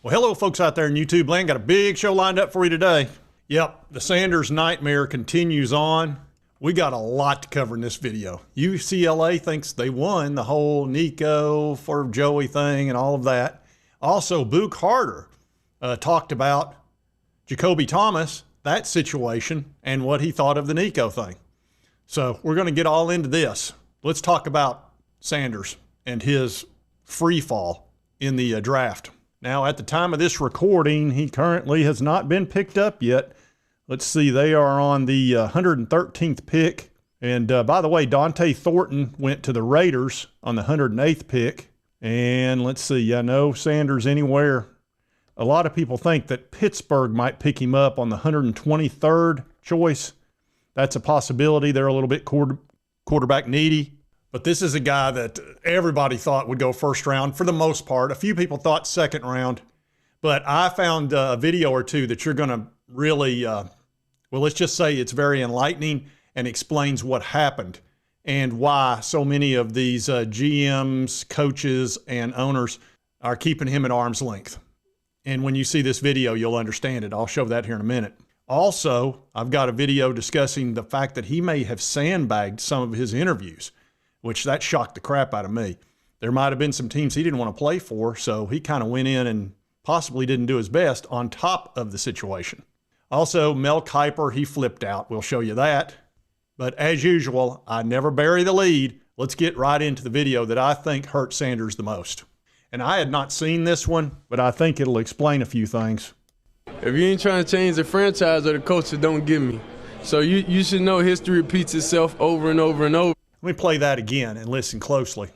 Well, hello folks out there in YouTube land. Got a big show lined up for you today. Yep, the Sanders nightmare continues on. We got a lot to cover in this video. UCLA thinks they won the whole NICO for Joey thing and all of that. Also, Book Harder talked about Jacoby Thomas, that situation, and what he thought of the NICO thing. So we're going to get all into this. Let's talk about Sanders and his free fall in the draft. Now, at the time of this recording, he currently has not been picked up yet. Let's see, they are on the 113th pick. And by the way, Dante Thornton went to the Raiders on the 108th pick. And let's see, I know Sanders anywhere. A lot of people think that Pittsburgh might pick him up on the 123rd choice. That's a possibility. They're a little bit quarterback needy. But this is a guy that everybody thought would go first round for the most part. A few people thought second round. But I found a video or two that you're going to really, well, let's just say it's very enlightening and explains what happened and why so many of these GMs, coaches, and owners are keeping him at arm's length. And when you see this video, you'll understand it. I'll show that here in a minute. Also, I've got a video discussing the fact that he may have sandbagged some of his interviews, which that shocked the crap out of me. There might have been some teams he didn't want to play for, so he kind of went in and possibly didn't do his best on top of the situation. Also, Mel Kiper, he flipped out. We'll show you that. But as usual, I never bury the lead. Let's get right into the video that I think hurt Sanders the most. And I had not seen this one, but I think it'll explain a few things. If you ain't trying to change the franchise or the culture, don't give me. So you should know history repeats itself over and over and over. Let me play that again and listen closely.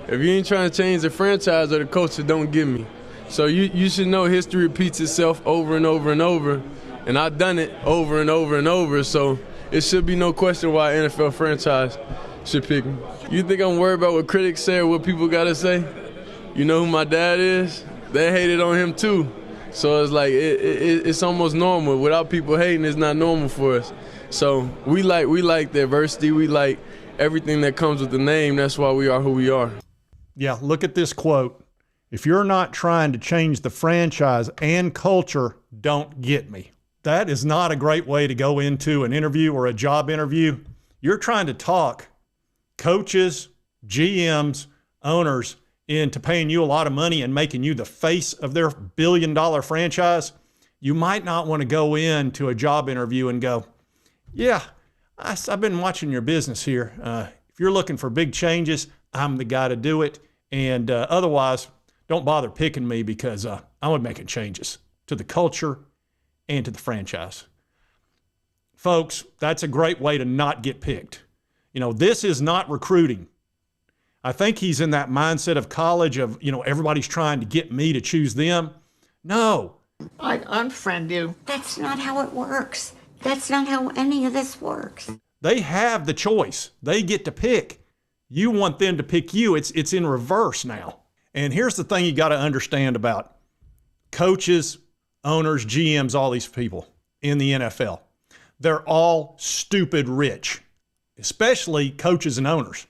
If you ain't trying to change the franchise or the culture, don't give me. So you should know history repeats itself over and over and over. And I've done it over and over and over, so it should be no question why an NFL franchise should pick me. You think I'm worried about what critics say or what people got to say? You know who my dad is? They hated on him too. So it's like it's almost normal. Without people hating, it's not normal for us. So we like the adversity. We like everything that comes with the name. That's why we are who we are. Yeah, look at this quote. If you're not trying to change the franchise and culture, don't get me. That is not a great way to go into an interview or a job interview. You're trying to talk coaches, GMs, owners into paying you a lot of money and making you the face of their billion-dollar franchise. You might not want to go into a job interview and go, yeah, I've been watching your business here. If you're looking for big changes, I'm the guy to do it. And otherwise, don't bother picking me because I'm making changes to the culture and to the franchise. Folks, that's a great way to not get picked. You know, this is not recruiting. I think he's in that mindset of college of, you know, everybody's trying to get me to choose them. No. I'd unfriend you. That's not how it works. That's not how any of this works. They have the choice. They get to pick. You want them to pick you. It's in reverse now. And here's the thing you got to understand about coaches, owners, GMs, all these people in the NFL. They're all stupid rich, especially coaches and owners.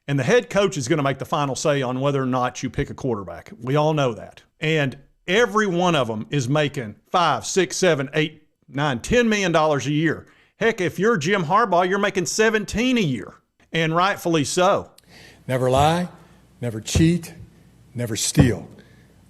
And the head coach is going to make the final say on whether or not you pick a quarterback. We all know that. And every one of them is making $5, $6, $7, $8, $9, $10 million a year. Heck, if you're Jim Harbaugh, you're making $17 a year, and rightfully so. Never lie, never cheat, never steal.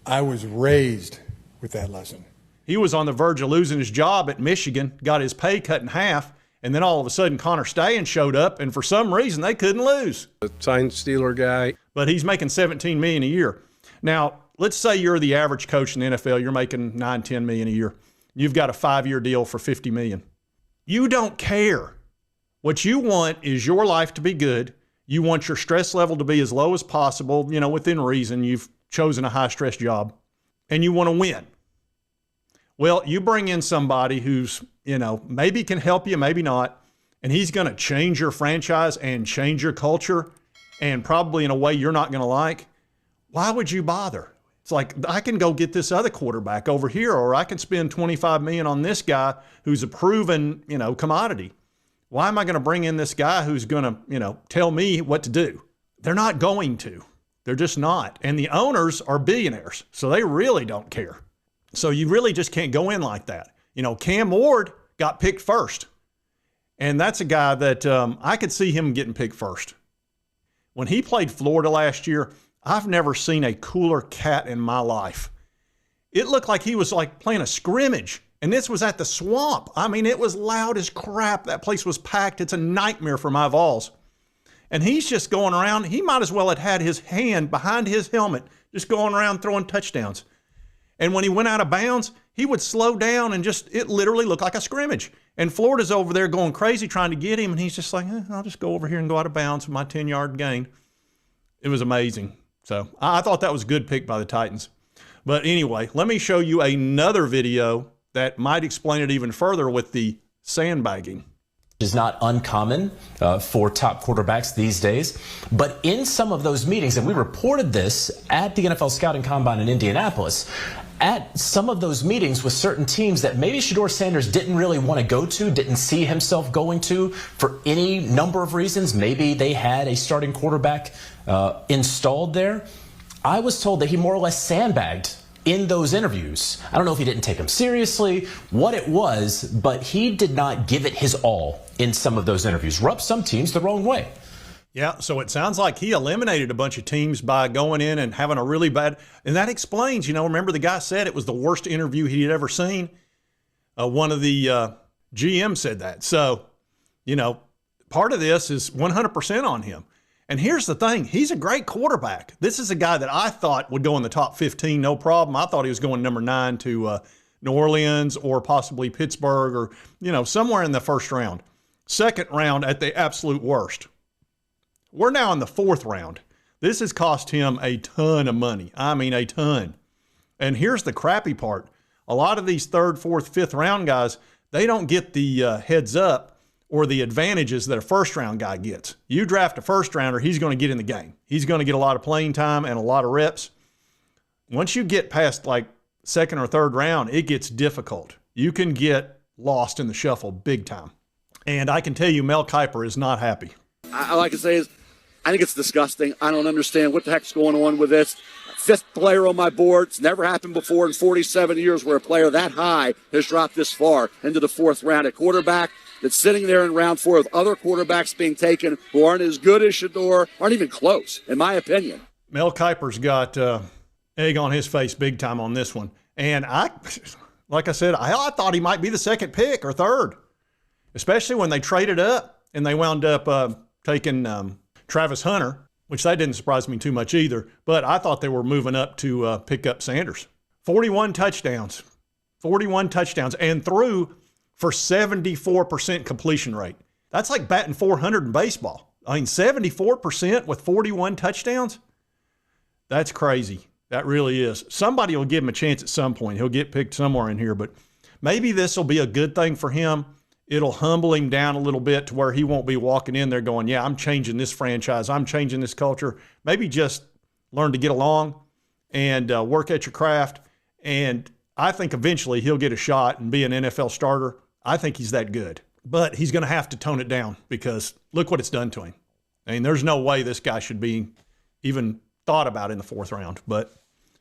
I was raised with that lesson. He was on the verge of losing his job at Michigan, got his pay cut in half, and then all of a sudden Connor Stallions showed up, and for some reason they couldn't lose. A sign stealer guy. But he's making $17 million a year. Now, let's say you're the average coach in the NFL. You're making $9, $10 million a year. You've got a 5-year deal for $50 million. You don't care. What you want is your life to be good. You want your stress level to be as low as possible, you know, within reason. You've chosen a high-stress job, and you want to win. Well, you bring in somebody who's, you know, maybe can help you, maybe not, and he's going to change your franchise and change your culture, and probably in a way you're not going to like. Why would you bother? It's like, I can go get this other quarterback over here, or I can spend $25 million on this guy who's a proven, you know, commodity. Why am I going to bring in this guy who's going to, you know, tell me what to do? They're not going to. They're just not. And the owners are billionaires, so they really don't care. So you really just can't go in like that. You know, Cam Ward got picked first. And that's a guy that I could see him getting picked first. When he played Florida last year, I've never seen a cooler cat in my life. It looked like he was like playing a scrimmage. And this was at the Swamp. I mean, it was loud as crap. That place was packed. It's a nightmare for my Vols. And he's just going around. He might as well have had his hand behind his helmet, just going around throwing touchdowns. And when he went out of bounds, he would slow down and it literally looked like a scrimmage. And Florida's over there going crazy trying to get him. And he's just like, I'll just go over here and go out of bounds with my 10-yard gain. It was amazing. So I thought that was a good pick by the Titans. But anyway, let me show you another video that might explain it even further with the sandbagging. Is not uncommon for top quarterbacks these days. But in some of those meetings, and we reported this at the NFL Scouting Combine in Indianapolis, at some of those meetings with certain teams that maybe SHEDEUR Sanders didn't really want to go to, didn't see himself going to for any number of reasons. Maybe they had a starting quarterback installed there. I was told that he more or less sandbagged in those interviews. I don't know if he didn't take them seriously, what it was, but he did not give it his all in some of those interviews. Rubbed some teams the wrong way. Yeah, so it sounds like he eliminated a bunch of teams by going in and having a really bad, and that explains, remember the guy said it was the worst interview he had ever seen? One of the GM said that. So, part of this is 100% on him. And here's the thing, he's a great quarterback. This is a guy that I thought would go in the top 15, no problem. I thought he was going number 9 to New Orleans or possibly Pittsburgh or, somewhere in the first round. Second round at the absolute worst. We're now in the 4th round. This has cost him a ton of money. I mean, a ton. And here's the crappy part. A lot of these 3rd, 4th, 5th round guys, they don't get the heads up or the advantages that a first round guy gets. You draft a first rounder, he's going to get in the game. He's going to get a lot of playing time and a lot of reps. Once you get past like 2nd or 3rd round, it gets difficult. You can get lost in the shuffle big time. And I can tell you Mel Kiper is not happy. All I can say is I think it's disgusting. I don't understand what the heck's going on with this. 5th player on my board. It's never happened before in 47 years where a player that high has dropped this far into the 4th round at quarterback. That's sitting there in round 4 with other quarterbacks being taken who aren't as good as SHEDEUR, aren't even close, in my opinion. Mel Kiper's got egg on his face big time on this one. And like I said, I thought he might be the 2nd pick or 3rd, especially when they traded up and they wound up taking Travis Hunter, which that didn't surprise me too much either. But I thought they were moving up to pick up Sanders. 41 touchdowns, and threw for 74% completion rate. That's like batting 400 in baseball. I mean, 74% with 41 touchdowns? That's crazy. That really is. Somebody will give him a chance at some point. He'll get picked somewhere in here, but maybe this will be a good thing for him. It'll humble him down a little bit to where he won't be walking in there going, yeah, I'm changing this franchise. I'm changing this culture. Maybe just learn to get along and work at your craft. And I think eventually he'll get a shot and be an NFL starter. I think he's that good, but he's going to have to tone it down because look what it's done to him. I mean, there's no way this guy should be even thought about in the 4th round, but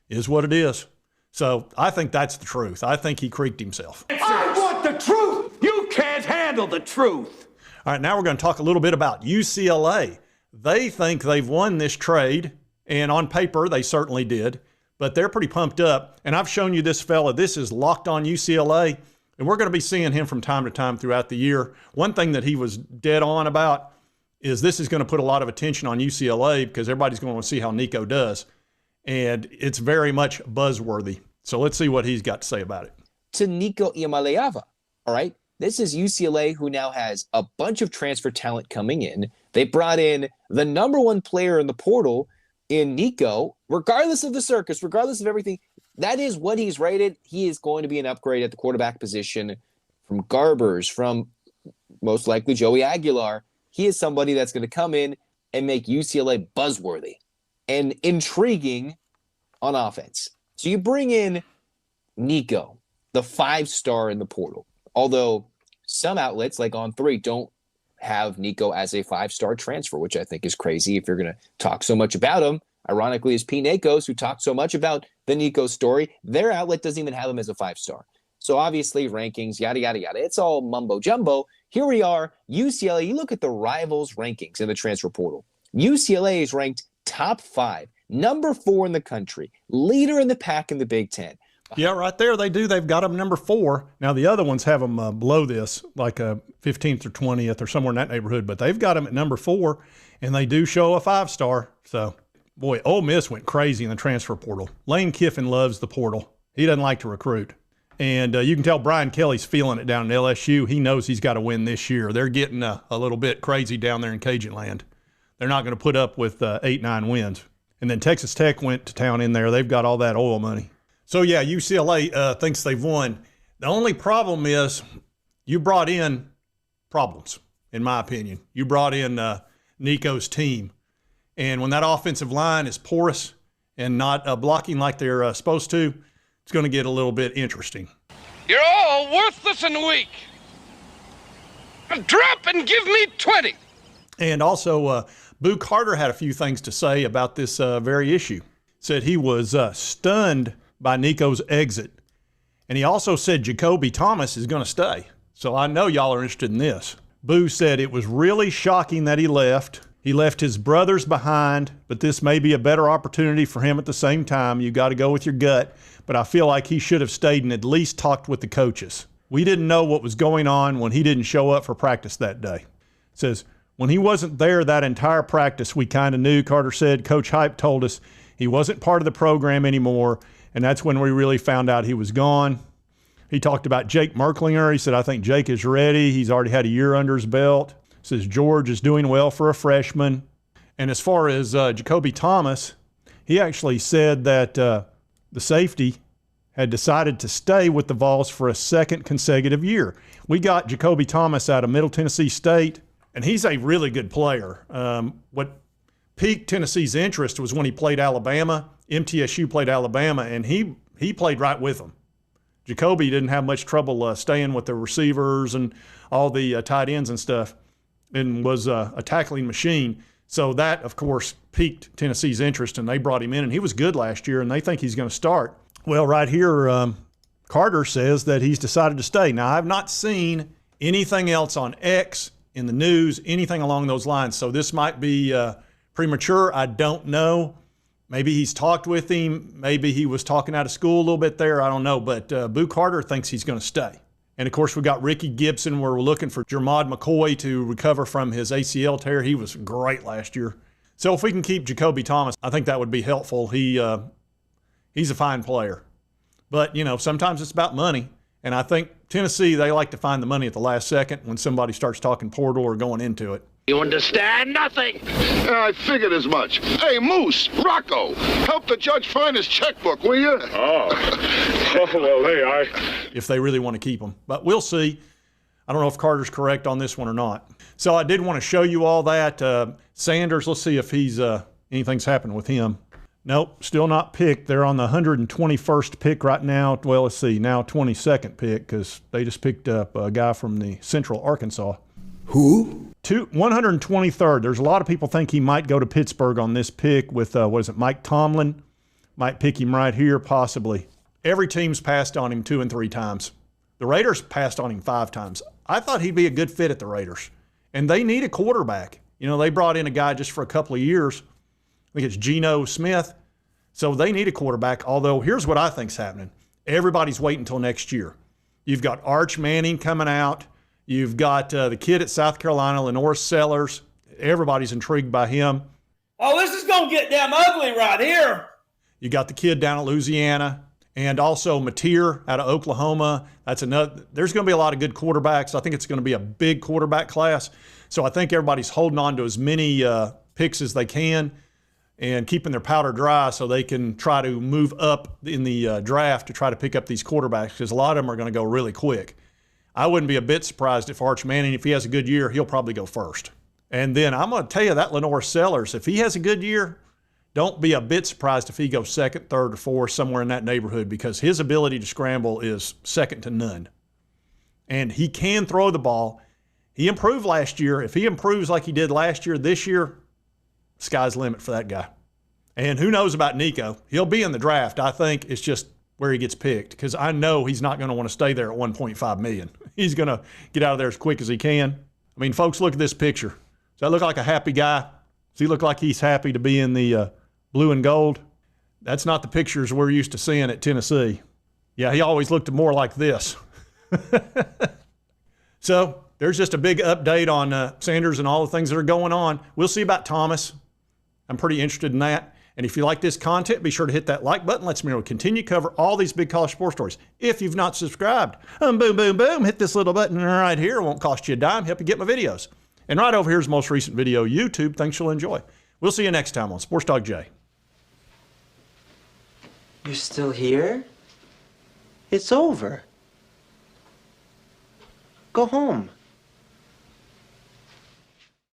it is what it is. So I think that's the truth. I think he creaked himself. I want the truth. You can't handle the truth. All right, now we're going to talk a little bit about UCLA. They think they've won this trade, and on paper they certainly did, but they're pretty pumped up. And I've shown you this fella. This is Locked On UCLA. And we're going to be seeing him from time to time throughout the year. One thing that he was dead on about is this is going to put a lot of attention on UCLA because everybody's going to see how NICO does. And it's very much buzzworthy. So let's see what he's got to say about it. To NICO IAMALEAVA, all right? This is UCLA who now has a bunch of transfer talent coming in. They brought in the #1 player in the portal in NICO, regardless of the circus, regardless of everything. That is what he's rated. He is going to be an upgrade at the quarterback position from Garbers, from most likely Joey Aguilar. He is somebody that's going to come in and make UCLA buzzworthy and intriguing on offense. So you bring in NICO, the 5-star in the portal, although some outlets like On3 don't have NICO as a 5-star transfer, which I think is crazy. If you're going to talk so much about him, Ironically, is Pete Nakos, who talked so much about the NICO story, their outlet doesn't even have him as a 5-star. So obviously rankings, yada, yada, yada. It's all mumbo jumbo. Here we are, UCLA. You look at the rivals rankings in the transfer portal. UCLA is ranked top 5, number 4 in the country, leader in the pack in the Big Ten. Yeah, right there they do. They've got them number 4. Now, the other ones have them below this, like 15th or 20th or somewhere in that neighborhood, but they've got them at number 4, and they do show a 5-star. So, boy, Ole Miss went crazy in the transfer portal. Lane Kiffin loves the portal. He doesn't like to recruit. And you can tell Brian Kelly's feeling it down at LSU. He knows he's got to win this year. They're getting a little bit crazy down there in Cajun land. They're not going to put up with 8-9 wins. And then Texas Tech went to town in there. They've got all that oil money. So, yeah, UCLA thinks they've won. The only problem is you brought in problems, in my opinion. You brought in Nico's team. And when that offensive line is porous and not blocking like they're supposed to, it's going to get a little bit interesting. You're all worthless and weak. Drop and give me 20. And also, Boo Carter had a few things to say about this very issue. Said he was stunned by Nico's exit. And he also said Jacoby Thomas is going to stay. So I know y'all are interested in this. Boo said it was really shocking that he left. He left his brothers behind, but this may be a better opportunity for him at the same time. You got to go with your gut. But I feel like he should have stayed and at least talked with the coaches. We didn't know what was going on when he didn't show up for practice that day. Says, when he wasn't there that entire practice, we kind of knew, Carter said. Coach Hype told us he wasn't part of the program anymore, and that's when we really found out he was gone. He talked about Jake Merklinger. He said, I think Jake is ready. He's already had a year under his belt. Says George is doing well for a freshman. And as far as Jacoby Thomas, he actually said that the safety had decided to stay with the Vols for a second consecutive year. We got Jacoby Thomas out of Middle Tennessee State, and he's a really good player. What piqued Tennessee's interest was when he played Alabama. MTSU played Alabama, and he played right with them. Jacoby didn't have much trouble staying with the receivers and all the tight ends and stuff, and was a tackling machine. So that, of course, piqued Tennessee's interest, and they brought him in, and he was good last year, and they think he's going to start. Well, right here, Carter says that he's decided to stay. Now, I've not seen anything else on X, in the news, anything along those lines, so this might be premature. I don't know. Maybe he's talked with him. Maybe he was talking out of school a little bit there. I don't know, but Boo Carter thinks he's going to stay. And, of course, we got Ricky Gibson, where we're looking for Jermod McCoy to recover from his ACL tear. He was great last year. So if we can keep Jacoby Thomas, I think that would be helpful. He's a fine player. But, you know, sometimes it's about money. And I think Tennessee, they like to find the money at the last second when somebody starts talking portal or going into it. You understand nothing. I figured as much. Hey, Moose, Rocco, help the judge find his checkbook, will you? Oh, well, if they really want to keep him. But we'll see. I don't know if Carter's correct on this one or not. So I did want to show you all that. Sanders, let's see if he's anything's happened with him. Nope, still not picked. They're on the 121st pick right now. Well, let's see, now 22nd pick because they just picked up a guy from the Central Arkansas. Who? 123rd. There's a lot of people think he might go to Pittsburgh on this pick with, Mike Tomlin. Might pick him right here, possibly. Every team's passed on him 2 and 3 times. The Raiders passed on him 5 times. I thought he'd be a good fit at the Raiders. And they need a quarterback. You know, they brought in a guy just for a couple of years. I think it's Geno Smith. So they need a quarterback, although here's what I think's happening. Everybody's waiting until next year. You've got Arch Manning coming out. You've got the kid at South Carolina, Lenore Sellers. Everybody's intrigued by him. Oh, this is going to get damn ugly right here. You got the kid down at Louisiana, and also Mateer out of Oklahoma. That's another. There's going to be a lot of good quarterbacks. I think it's going to be a big quarterback class. So I think everybody's holding on to as many picks as they can and keeping their powder dry so they can try to move up in the draft to try to pick up these quarterbacks because a lot of them are going to go really quick. I wouldn't be a bit surprised if Arch Manning, if he has a good year, he'll probably go first. And then I'm going to tell you that Lenore Sellers, if he has a good year, don't be a bit surprised if he goes second, third, or fourth, somewhere in that neighborhood because his ability to scramble is second to none. And he can throw the ball. He improved last year. If he improves like he did last year, this year, sky's the limit for that guy. And who knows about Nico? He'll be in the draft. I think it's just where he gets picked, because I know he's not going to want to stay there at $1.5 million. He's going to get out of there as quick as he can. I mean, folks, look at this picture. Does that look like a happy guy? Does he look like he's happy to be in the blue and gold? That's not the pictures we're used to seeing at Tennessee. Yeah, he always looked more like this. So there's just a big update on Sanders and all the things that are going on. We'll see about Thomas. I'm pretty interested in that. And if you like this content, be sure to hit that like button. Let's me continue to cover all these big college sports stories. If you've not subscribed, boom, boom, boom, hit this little button right here. It won't cost you a dime. Help you get my videos. And right over here is the most recent video, YouTube. Thanks, you'll enjoy. We'll see you next time on Sports Dog J. You're still here? It's over. Go home.